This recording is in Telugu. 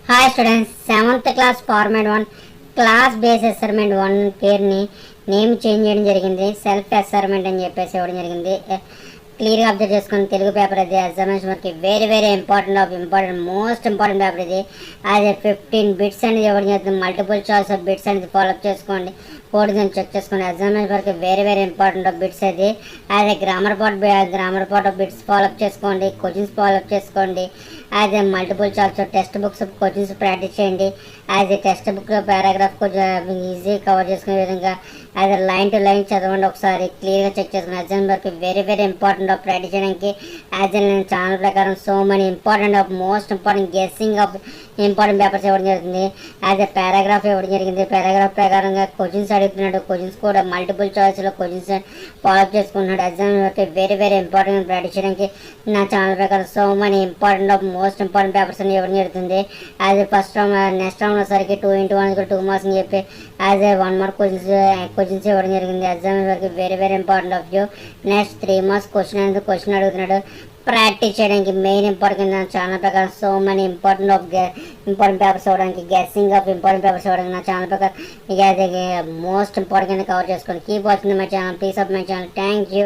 Hi students, 7th class format 1 class base assignment 1 పేరుని నేమ్ చేంజ్ చేయడం జరిగింది. సెల్ఫ్ అసైన్మెంట్ అని చెప్పేసి ఇవ్వడం జరిగింది. క్లియర్గా అబ్జర్వ్ చేసుకుని తెలుగు పేపర్ అది ఎగ్జామినేషన్ వరకు very important most important paper ఇది. అది 15 బిట్స్ అనేది ఇవ్వడం జరుగుతుంది. మల్టిపుల్ చాయిస్ ఆఫ్ బిట్స్ అనేది ఫాలోఅప్ చేసుకోండి. కోడ్ చెక్ చేసుకోండి. ఎగ్జామినేషన్ వరకు వెరీ ఇంపార్టెంట్ ఆఫ్ బిట్స్ అది. అదే grammar part of bits follow up చేసుకోండి. క్వశ్చన్స్ ఫాలోఅప్ చేసుకోండి. అదే multiple choice text books questions practice చేయండి. అది టెక్స్ట్ బుక్లో పారాగ్రాఫ్ కొంచెం ఈజీ కవర్ చేసుకునే విధంగా అది లైన్ టు లైన్ చదవండి. ఒకసారి క్లియర్గా చెక్ చేసుకుని ఎగ్జామ్ వరకు వెరీ ఇంపార్టెంట్ ఆఫ్ ప్రాక్టీస్ చేయడానికి యాజ్ నేను ఛానల్ ప్రకారం so money important of most important guessing of important papers ఇవ్వడం జరుగుతుంది. యాజ్ పారాగ్రాఫ్ ఇవ్వడం జరిగింది. పారాగ్రాఫ్ ప్రకారంగా క్వశ్చన్స్ అడుగుతున్నాడు. క్వశ్చన్స్ కూడా మల్టిపుల్ చాయిస్లో క్వశ్చన్స్ ఫాలోఅప్ చేసుకుంటున్నాడు. ఎగ్జామ్ వరకు వెరీ ఇంపార్టెంట్ ప్రాక్టీస్ చేయడానికి నా ఛానల్ ప్రకారం so money important of most important papers అని ఇవ్వడం జరుగుతుంది. అది ఫస్ట్ రౌండ్ నెక్స్ట్ రౌండ్ వచ్చేసరికి 2x1 2 మార్క్స్ అని చెప్పి యాజ్ 1 మార్క్ క్వశ్చన్స్ ఇవ్వడం జరిగింది. ఎగ్జామ్ వరకు very important of you. Next 3 marks question అడుగుతున్నాడు. ప్రాక్టీస్ చేయడానికి మెయిన్ ఇంపార్టెంట్ ఛానల్ ప్రకారం సో మనీ ఇంపార్టెంట్ పేపర్స్ ఇవ్వడానికి గెస్సింగ్ ఆఫ్ ఇంపార్టెంట్ పేపర్స్ ఇవ్వడానికి నా ఛానల్ ప్రకారం ఇక మోస్ట్ ఇంపార్టెంట్ కవర్ చేసుకోండి. Keep watching my channel. Please sub my channel. Thank you.